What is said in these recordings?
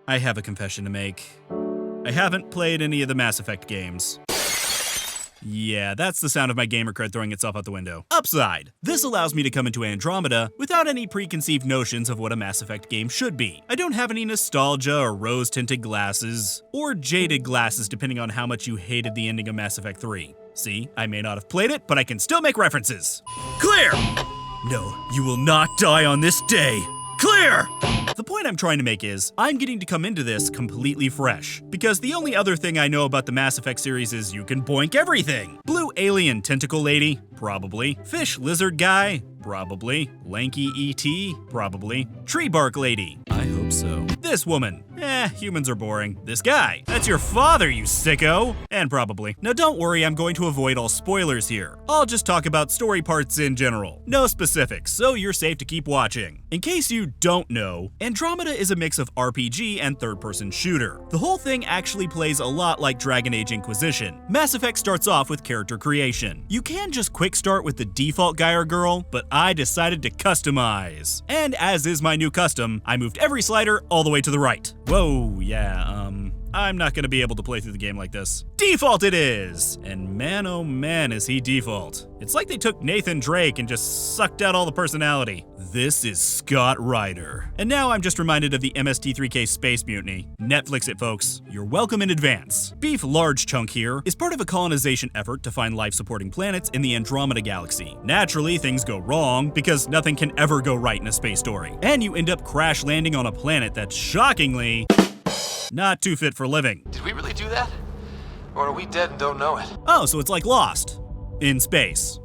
I have a confession to make. I haven't played any of the Mass Effect games. Yeah, that's the sound of my gamer cred throwing itself out the window. Upside. This allows me to come into Andromeda without any preconceived notions of what a Mass Effect game should be. I don't have any nostalgia or rose-tinted glasses, or jaded glasses depending on how much you hated the ending of Mass Effect 3. See, I may not have played it, but I can still make references. Clear! No, you will not die on this day. Clear! The point I'm trying to make is, I'm getting to come into this completely fresh, because the only other thing I know about the Mass Effect series is you can boink everything. Blue alien tentacle lady? Probably. Fish lizard guy? Probably. Lanky ET? Probably. Tree bark lady? I hope so. This woman? Humans are boring. This guy? That's your father, you sicko! And probably. Now don't worry, I'm going to avoid all spoilers here. I'll just talk about story parts in general. No specifics, so you're safe to keep watching. In case you don't know, Andromeda is a mix of RPG and third-person shooter. The whole thing actually plays a lot like Dragon Age Inquisition. Mass Effect starts off with character creation. You can just quick start with the default guy or girl, but I decided to customize. And as is my new custom, I moved every slider all the way to the right. Whoa, yeah, I'm not gonna be able to play through the game like this. Default it is! And man oh man is he default. It's like they took Nathan Drake and just sucked out all the personality. This is Scott Ryder. And now I'm just reminded of the MST3K Space Mutiny. Netflix it, folks. You're welcome in advance. Beef Large Chunk here is part of a colonization effort to find life-supporting planets in the Andromeda Galaxy. Naturally, things go wrong, because nothing can ever go right in a space story. And you end up crash landing on a planet that's shockingly not too fit for living. Did we really do that? Or are we dead and don't know it? Oh, so it's like Lost. In space.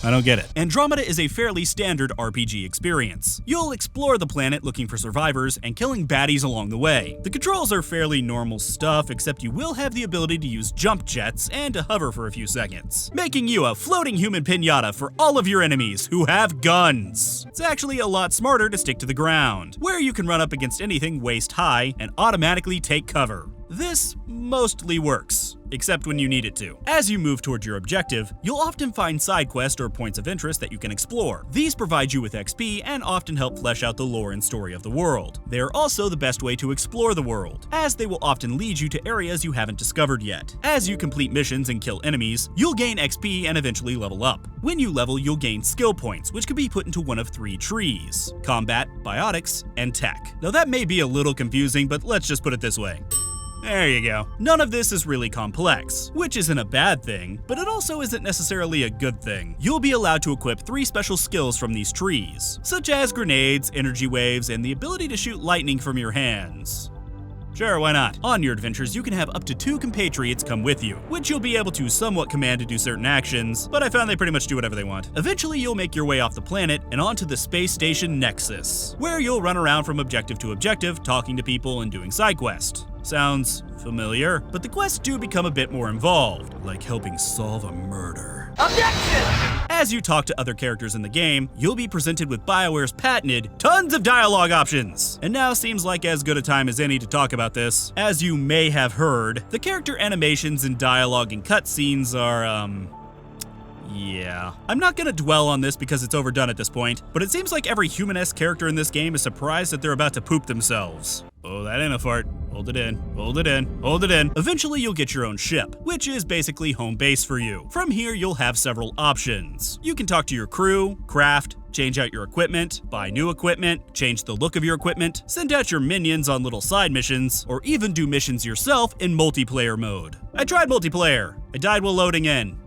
I don't get it. Andromeda is a fairly standard RPG experience. You'll explore the planet looking for survivors and killing baddies along the way. The controls are fairly normal stuff, except you will have the ability to use jump jets and to hover for a few seconds, making you a floating human pinata for all of your enemies who have guns. It's actually a lot smarter to stick to the ground, where you can run up against anything waist high and automatically take cover. This mostly works, except when you need it to. As you move towards your objective, you'll often find side quests or points of interest that you can explore. These provide you with XP and often help flesh out the lore and story of the world. They are also the best way to explore the world, as they will often lead you to areas you haven't discovered yet. As you complete missions and kill enemies, you'll gain XP and eventually level up. When you level, you'll gain skill points, which can be put into one of 3 trees: combat, biotics, and tech. Now that may be a little confusing, but let's just put it this way. There you go. None of this is really complex, which isn't a bad thing, but it also isn't necessarily a good thing. You'll be allowed to equip 3 special skills from these trees, such as grenades, energy waves, and the ability to shoot lightning from your hands. Sure, why not? On your adventures, you can have up to 2 compatriots come with you, which you'll be able to somewhat command to do certain actions, but I found they pretty much do whatever they want. Eventually, you'll make your way off the planet and onto the space station Nexus, where you'll run around from objective to objective, talking to people and doing side quests. Sounds familiar, but the quests do become a bit more involved, like helping solve a murder. Objection! As you talk to other characters in the game, you'll be presented with Bioware's patented tons of dialogue options. And now seems like as good a time as any to talk about this. As you may have heard, the character animations and dialogue and cutscenes are, yeah. I'm not gonna dwell on this because it's overdone at this point, but it seems like every human-esque character in this game is surprised that they're about to poop themselves. Oh, that ain't a fart. Hold it in, hold it in, hold it in. Eventually you'll get your own ship, which is basically home base for you. From here, you'll have several options. You can talk to your crew, craft, change out your equipment, buy new equipment, change the look of your equipment, send out your minions on little side missions, or even do missions yourself in multiplayer mode. I tried multiplayer. I died while loading in.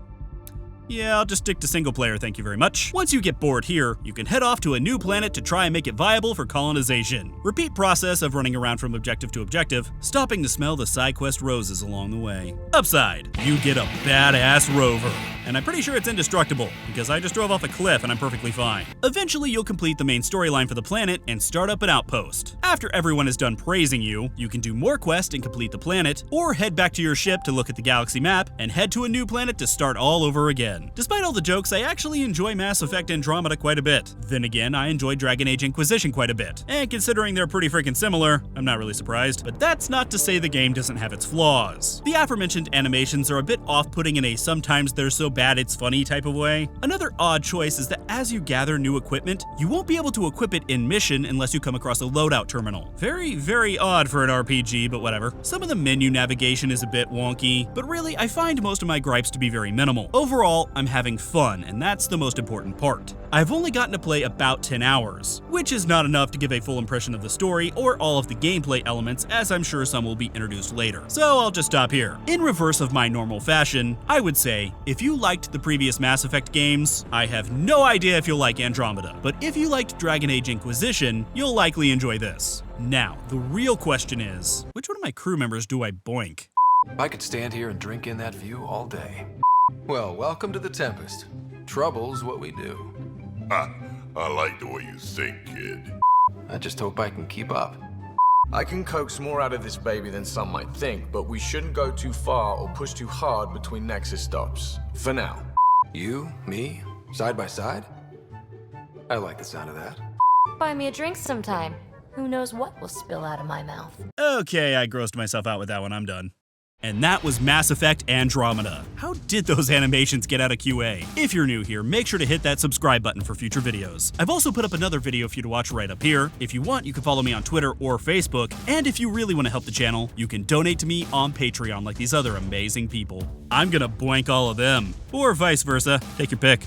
Yeah, I'll just stick to single player, thank you very much. Once you get bored here, you can head off to a new planet to try and make it viable for colonization. Repeat process of running around from objective to objective, stopping to smell the side quest roses along the way. Upside, you get a badass rover. And I'm pretty sure it's indestructible, because I just drove off a cliff and I'm perfectly fine. Eventually, you'll complete the main storyline for the planet and start up an outpost. After everyone is done praising you, you can do more quests and complete the planet, or head back to your ship to look at the galaxy map and head to a new planet to start all over again. Despite all the jokes, I actually enjoy Mass Effect Andromeda quite a bit. Then again, I enjoy Dragon Age Inquisition quite a bit. And considering they're pretty freaking similar, I'm not really surprised. But that's not to say the game doesn't have its flaws. The aforementioned animations are a bit off-putting in a sometimes they're so bad it's funny type of way. Another odd choice is that as you gather new equipment, you won't be able to equip it in mission unless you come across a loadout terminal. Very, very odd for an RPG, but whatever. Some of the menu navigation is a bit wonky, but really I find most of my gripes to be very minimal. Overall, I'm having fun, and that's the most important part. I've only gotten to play about 10 hours, which is not enough to give a full impression of the story or all of the gameplay elements, as I'm sure some will be introduced later. So I'll just stop here. In reverse of my normal fashion, I would say, if you liked the previous Mass Effect games, I have no idea if you'll like Andromeda, but if you liked Dragon Age Inquisition, you'll likely enjoy this. Now, the real question is, which one of my crew members do I boink? I could stand here and drink in that view all day. Well, welcome to the Tempest. Trouble's what we do. I like the way you think, kid. I just hope I can keep up. I can coax more out of this baby than some might think, but we shouldn't go too far or push too hard between Nexus stops. For now. You, me, side by side? I like the sound of that. Buy me a drink sometime. Who knows what will spill out of my mouth. Okay, I grossed myself out with that one, I'm done. And that was Mass Effect Andromeda. How did those animations get out of QA? If you're new here, make sure to hit that subscribe button for future videos. I've also put up another video for you to watch right up here. If you want, you can follow me on Twitter or Facebook. And if you really want to help the channel, you can donate to me on Patreon like these other amazing people. I'm gonna boink all of them. Or vice versa. Take your pick.